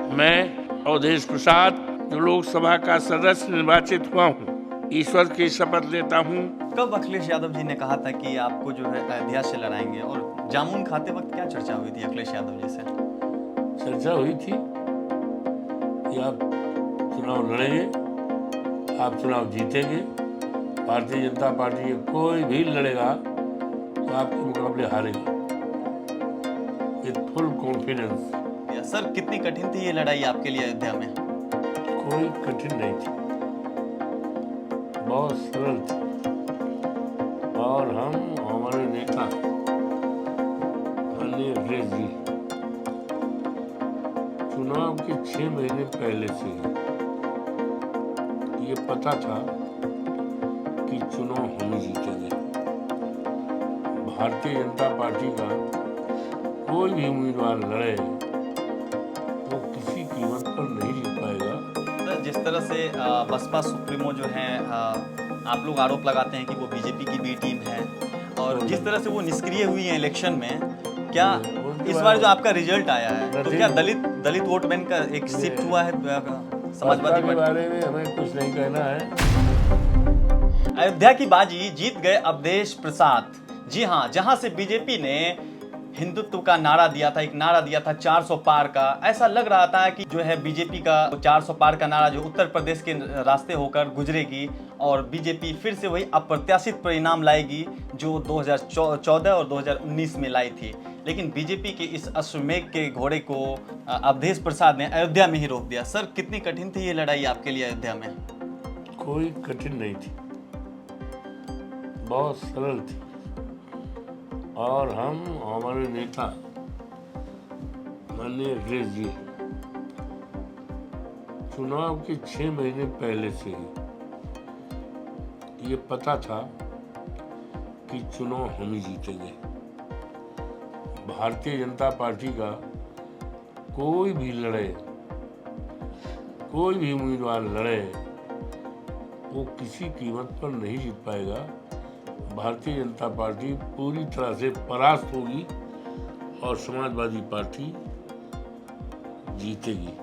मैं अवधेश प्रसाद जो लोकसभा का सदस्य निर्वाचित हुआ हूँ, ईश्वर की शपथ लेता हूँ। कब अखिलेश यादव जी ने कहा था कि आपको जो है अयोध्या से लड़ाएंगे, और जामुन खाते वक्त क्या चर्चा हुई थी अखिलेश यादव जी से? चर्चा हुई थी कि आप चुनाव लड़ेंगे, आप चुनाव जीतेंगे, भारतीय जनता पार्टी के कोई भी लड़ेगा तो आपके मुकाबले हारेगा, विद फुल कॉन्फिडेंस। सर, कितनी कठिन थी ये लड़ाई आपके लिए अयोध्या में? कोई कठिन नहीं थी, बहुत सरल थी। और हम हमारे नेता माननीय अखिलेश जी चुनाव के 6 महीने पहले से ये पता था कि चुनाव हम ही जीतेंगे। भारतीय जनता पार्टी का कोई भी उम्मीदवार लड़े वो किसी कीमत पर नहीं जीत पाएगा। जिस तरह से बसपा सुप्रीमो जो है, आप लोग आरोप लगाते हैं कि वो बीजेपी की बी टीम है, और जिस तरह से वो निष्क्रिय हुई है इलेक्शन में, क्या इस बार जो आपका रिजल्ट आया है तो क्या दलित वोट बैंक का एक शिफ्ट हुआ है समाजवादी के बारे में हमें कुछ नहीं कहना है। अयोध्या की बाजी जीत गए अवधेश प्रसाद। जी हाँ, जहां से बीजेपी ने हिंदुत्व का नारा दिया था, एक नारा दिया था 400 पार का, ऐसा लग रहा था कि जो है बीजेपी का 400 पार का नारा जो उत्तर प्रदेश के रास्ते होकर गुजरेगी और बीजेपी फिर से वही अप्रत्याशित परिणाम लाएगी जो 2014 और 2019 में लाई थी। लेकिन बीजेपी के इस अश्वमेघ के घोड़े को अवधेश प्रसाद ने अयोध्या में ही रोक दिया। सर, कितनी कठिन थी ये लड़ाई आपके लिए अयोध्या में? कोई कठिन नहीं थी, बहुत सरल थी। और हम हमारे नेता माननीय अखिलेश जी चुनाव के 6 महीने पहले से ये पता था कि चुनाव हम ही जीतेंगे। भारतीय जनता पार्टी का कोई भी लड़े, कोई भी उम्मीदवार लड़े वो किसी कीमत पर नहीं जीत पाएगा। भारतीय जनता पार्टी पूरी तरह से परास्त होगी और समाजवादी पार्टी जीतेगी।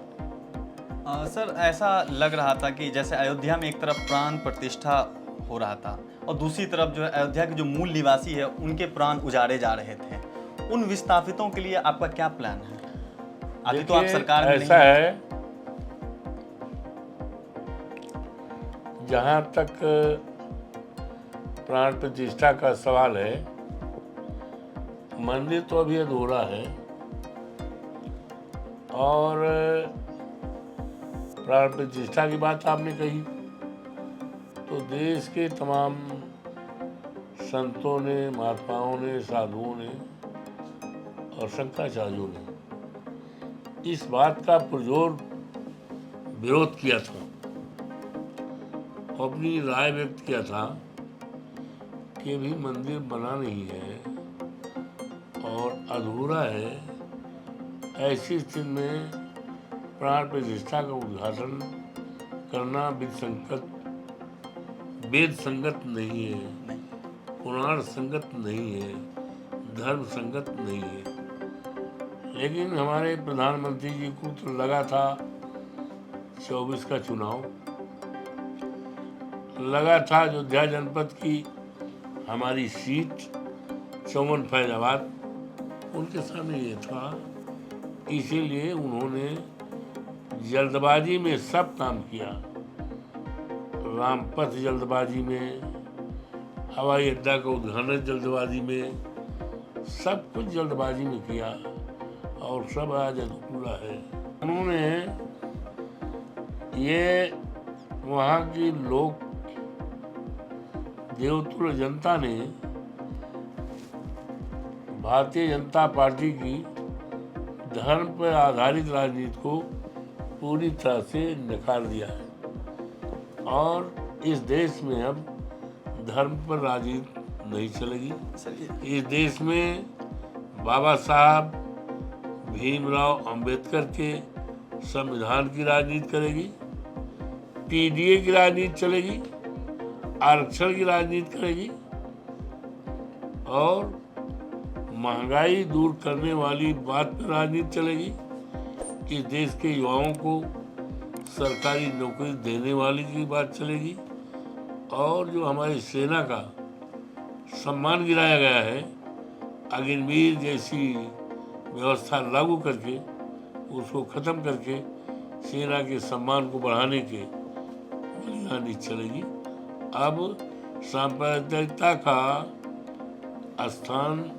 सर, ऐसा लग रहा था कि जैसे अयोध्या में एक तरफ प्राण प्रतिष्ठा हो रहा था और दूसरी तरफ जो है अयोध्या के जो मूल निवासी है उनके प्राण उजाड़े जा रहे थे। उन विस्थापितों के लिए आपका क्या प्लान है? अभी तो आप सरकार में ऐसा है, जहां तक प्राण प्रतिष्ठा का सवाल है, मंदिर तो अभी अधूरा है और प्राण प्रतिष्ठा की बात आपने कही तो देश के तमाम संतों ने, महात्माओं ने, साधुओं ने और शंकराचार्यों ने इस बात का पुरजोर विरोध किया था, अपनी राय व्यक्त किया था कि भी मंदिर बना नहीं है और अधूरा है। ऐसी स्थिति में प्राण प्रतिष्ठा का उद्घाटन करना वेद संगत नहीं है, पुराण संगत नहीं है, धर्म संगत नहीं है। लेकिन हमारे प्रधानमंत्री जी को तो लगा था 24 का चुनाव, लगा था अयोध्या जनपद की हमारी सीट चौवन फैजाबाद उनके सामने ये था, इसीलिए उन्होंने जल्दबाजी में सब काम किया। रामपथ जल्दबाजी में, हवाई अड्डा का उद्घाटन जल्दबाजी में, सब कुछ जल्दबाजी में किया और सब आज अधूरा है। उन्होंने ये वहाँ की लोग देवतुल्य जनता ने भारतीय जनता पार्टी की धर्म पर आधारित राजनीति को पूरी तरह से नकार दिया है और इस देश में अब धर्म पर राजनीति नहीं चलेगी। इस देश में बाबा साहब भीमराव अंबेडकर के संविधान की राजनीति करेगी, पीडीए की राजनीति चलेगी, आरक्षण की राजनीति करेगी और महंगाई दूर करने वाली बात पर राजनीति चलेगी। इस देश के युवाओं को सरकारी नौकरी देने वाली की बात चलेगी, और जो हमारी सेना का सम्मान गिराया गया है, अग्निवीर जैसी व्यवस्था लागू करके उसको ख़त्म करके सेना के सम्मान को बढ़ाने के बलिदान चलेगी। अब सांप्रदायिकता का स्थान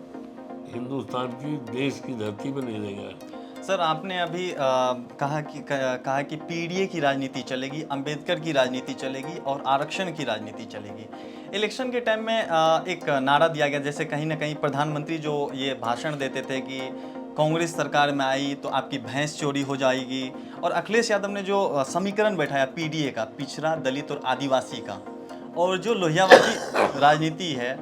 हिंदुस्तान की देश की धरती पर नहीं रहेगा। सर, आपने अभी कहा कि पीडीए की राजनीति चलेगी, अंबेडकर की राजनीति चलेगी और आरक्षण की राजनीति चलेगी। इलेक्शन के टाइम में एक नारा दिया गया, जैसे कहीं ना कहीं प्रधानमंत्री जो ये भाषण देते थे कि कांग्रेस सरकार में आई तो आपकी भैंस चोरी हो जाएगी, और अखिलेश यादव ने जो समीकरण बैठाया पीडीए का, पिछड़ा, दलित और आदिवासी का, और जो लोहियावादी राजनीति है,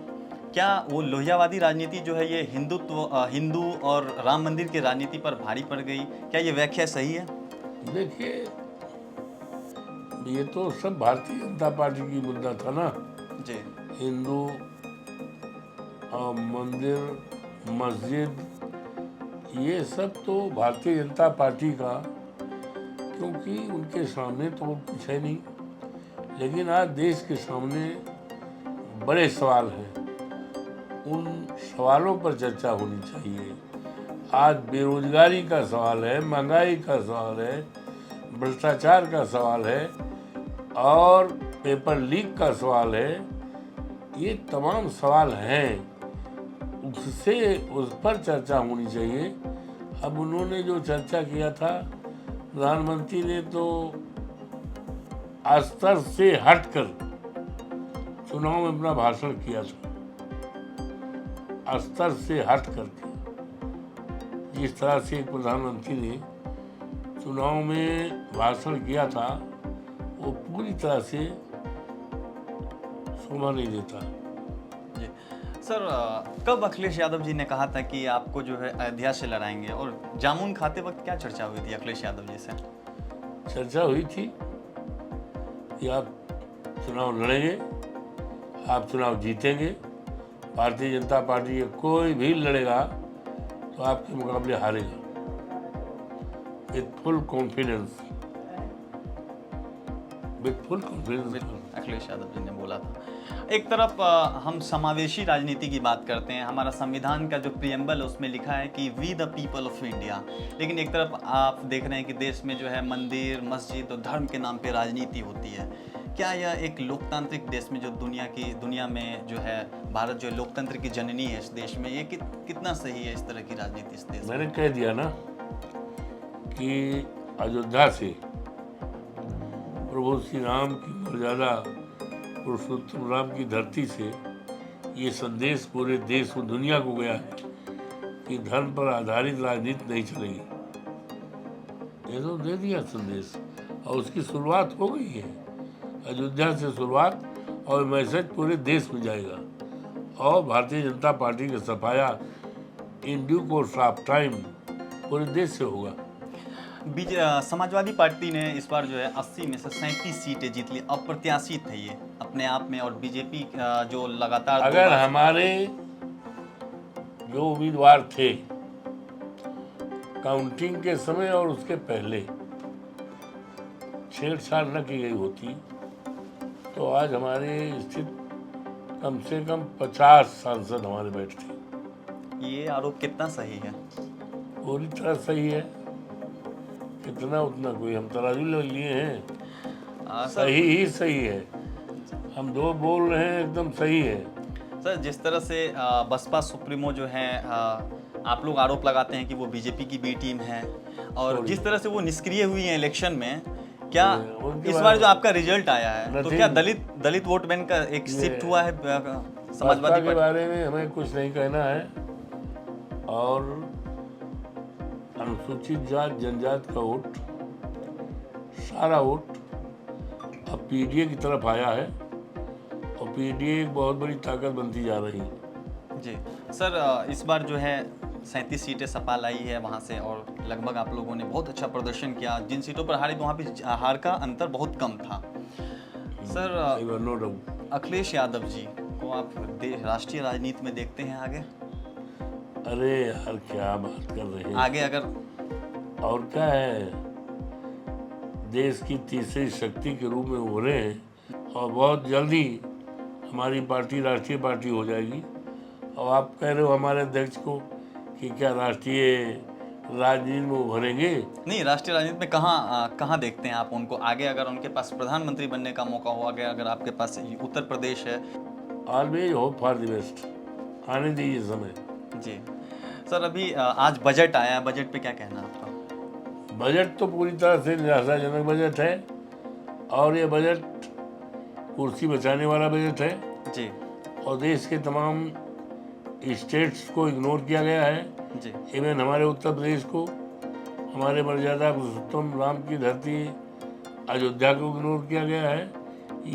क्या वो लोहियावादी राजनीति जो है ये हिंदू और राम मंदिर की राजनीति पर भारी पड़ गई? क्या ये व्याख्या सही है? देखिए, ये तो सब भारतीय जनता पार्टी की मुद्दा था ना जी। हिंदू मंदिर, मस्जिद, ये सब तो भारतीय जनता पार्टी का, क्योंकि उनके सामने तो कुछ है नहीं। लेकिन आज देश के सामने बड़े सवाल हैं, उन सवालों पर चर्चा होनी चाहिए। आज बेरोजगारी का सवाल है, महंगाई का सवाल है, भ्रष्टाचार का सवाल है और पेपर लीक का सवाल है। ये तमाम सवाल हैं, उस पर चर्चा होनी चाहिए। अब उन्होंने जो चर्चा किया था, प्रधानमंत्री ने तो स्तर से हटकर चुनाव में अपना भाषण किया था, स्तर से हट करके। जिस तरह से एक प्रधानमंत्री ने चुनाव में भाषण किया था, वो पूरी तरह से शोभा नहीं देता। जी सर, कब अखिलेश यादव जी ने कहा था कि आपको जो है अयोध्या से लड़ाएंगे, और जामुन खाते वक्त क्या चर्चा हुई थी अखिलेश यादव जी से? चर्चा हुई थी कि आप चुनाव लड़ेंगे, आप चुनाव जीतेंगे, भारतीय जनता पार्टी के कोई भी लड़ेगा तो आपके मुकाबले हारेगा, with full confidence. Akhilesh Yadav ji ने बोला था। एक तरफ हम समावेशी राजनीति की बात करते हैं, हमारा संविधान का जो प्रियम्बल है उसमें लिखा है कि we the people of India, लेकिन एक तरफ आप देख रहे हैं कि देश में जो है मंदिर, मस्जिद और धर्म के नाम पे राजनीति होती है। क्या यह एक लोकतांत्रिक देश में, जो दुनिया में जो है भारत जो लोकतंत्र की जननी है इस देश में, ये कितना सही है इस तरह की राजनीति इस देश में? मैंने कह दिया ना कि अयोध्या से प्रभु श्री राम की मर्यादा, पुरुषोत्तम राम की धरती से ये संदेश पूरे देश और दुनिया को गया है कि धर्म पर आधारित राजनीति नहीं चलेगी। ये तो दे दिया संदेश, और उसकी शुरुआत हो गई है। अयोध्या से शुरुआत, और मैसेज पूरे देश में जाएगा, और भारतीय जनता पार्टी का सफाया in due course of time पूरे देश से होगा। समाजवादी पार्टी ने इस बार जो है 80 में से 37 सीटें जीत ली, अप्रत्याशित है ये अपने आप में, और बीजेपी जो लगातार अगर हमारे जो उम्मीदवार थे काउंटिंग के समय और उसके पहले छेड़छाड़ न की गई होती तो आज हमारे स्थित कम से कम 50 सांसद हमारे बैठते। ये आरोप कितना सही है? पूरी तरह सही है, कितना उतना कोई हम तराजू ले लिए हैं। सही ही सही है, हम दो बोल रहे हैं, एकदम सही है। सर, जिस तरह से बसपा सुप्रीमो जो है, आप लोग आरोप लगाते हैं कि वो बीजेपी की बी टीम है, और जिस तरह से वो निष्क्रिय हुई है इलेक्शन में, क्या इस बार जो आपका रिजल्ट आया है तो क्या दलित वोट बैंक का एक शिफ्ट हुआ है समाजवादी के बारे में हमें कुछ नहीं कहना है, और अनुसूचित जात जनजात का वोट, सारा वोट अब पीडीए की तरफ आया है, और पीडीए एक बहुत बड़ी ताकत बनती जा रही है। जी सर, इस बार जो है 37 सीटें सपा लाई है वहाँ से, और लगभग आप लोगों ने बहुत अच्छा प्रदर्शन किया। जिन सीटों पर हारे वहाँ पे हार का अंतर बहुत कम था। Sir, no doubt Akhilesh Yadav ji को आप राष्ट्रीय राजनीति में देखते हैं आगे? अरे यार, क्या बात कर रहे हैं। आगे अगर और क्या है, देश की तीसरी शक्ति के रूप में उभरे हैं और बहुत जल्दी हमारी पार्टी राष्ट्रीय पार्टी हो जाएगी। और आप कह रहे हो हमारे अध्यक्ष को कि क्या राष्ट्रीय राजनीति में उभरेंगे? नहीं, राष्ट्रीय राजनीति में कहाँ देखते हैं आप उनको आगे? अगर उनके पास प्रधानमंत्री बनने का मौका हो, अगर आपके पास उत्तर प्रदेश है। Always hope for the best, आने दीजिए समय। जी सर, अभी आज बजट आया, बजट पे क्या कहना है आपका? बजट तो पूरी तरह से निराशाजनक बजट है और ये बजट कुर्सी बचाने वाला बजट है जी और देश के तमाम स्टेट्स को इग्नोर किया गया है। जी इवन हमारे उत्तर प्रदेश को, हमारे मर्यादा पुरुषोत्तम राम की धरती अयोध्या को इग्नोर किया गया है।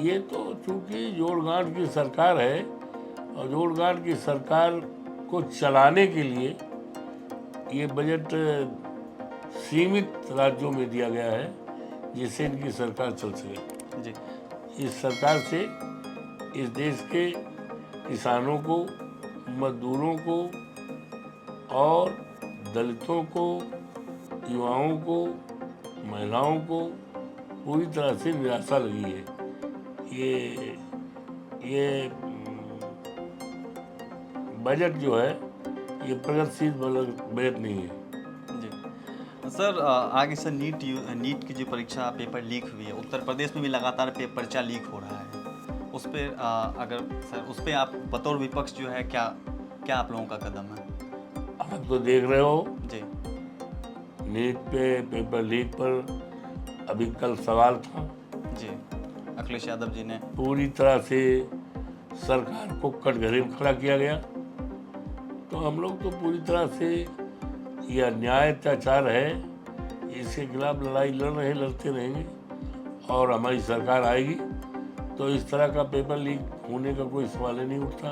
ये तो चूंकि जोड़-गांठ की सरकार है और जोड़-गांठ की सरकार को चलाने के लिए ये बजट सीमित राज्यों में दिया गया है जिससे इनकी सरकार चल सके। जी इस सरकार से इस देश के किसानों को, मजदूरों को और दलितों को, युवाओं को, महिलाओं को पूरी तरह से निराशा लगी है। ये बजट जो है ये प्रगतिशील बजट नहीं है। जी सर, आगे सर नीट की जो परीक्षा पेपर लीक हुई है, उत्तर प्रदेश में भी लगातार पर्चा लीक हो रहा है। उस पर अगर सर उस पर आप बतौर विपक्ष जो है क्या आप लोगों का कदम है? आप तो देख रहे हो जी, नीट पे पेपर लीक पर अभी कल सवाल था जी, अखिलेश यादव जी ने पूरी तरह से सरकार को कटघरे में खड़ा किया गया। तो हम लोग तो पूरी तरह से यह अन्याय अत्याचार है, इसके खिलाफ लड़ाई लड़ते रहेंगे और हमारी सरकार आएगी तो इस तरह का पेपर लीक होने का कोई सवाल ही नहीं उठता।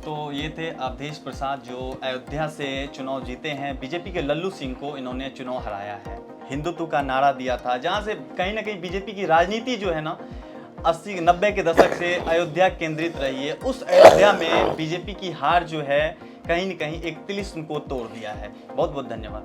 तो ये थे अवधेश प्रसाद जो अयोध्या से चुनाव जीते हैं। बीजेपी के लल्लू सिंह को इन्होंने चुनाव हराया है। हिंदुत्व का नारा दिया था, जहां से कहीं ना कहीं बीजेपी की राजनीति जो है ना 80-90 के दशक से अयोध्या केंद्रित रही है। उस अयोध्या में बीजेपी की हार जो है कहीं न कहीं एक तिलिस्म को तोड़ दिया है। बहुत बहुत धन्यवाद।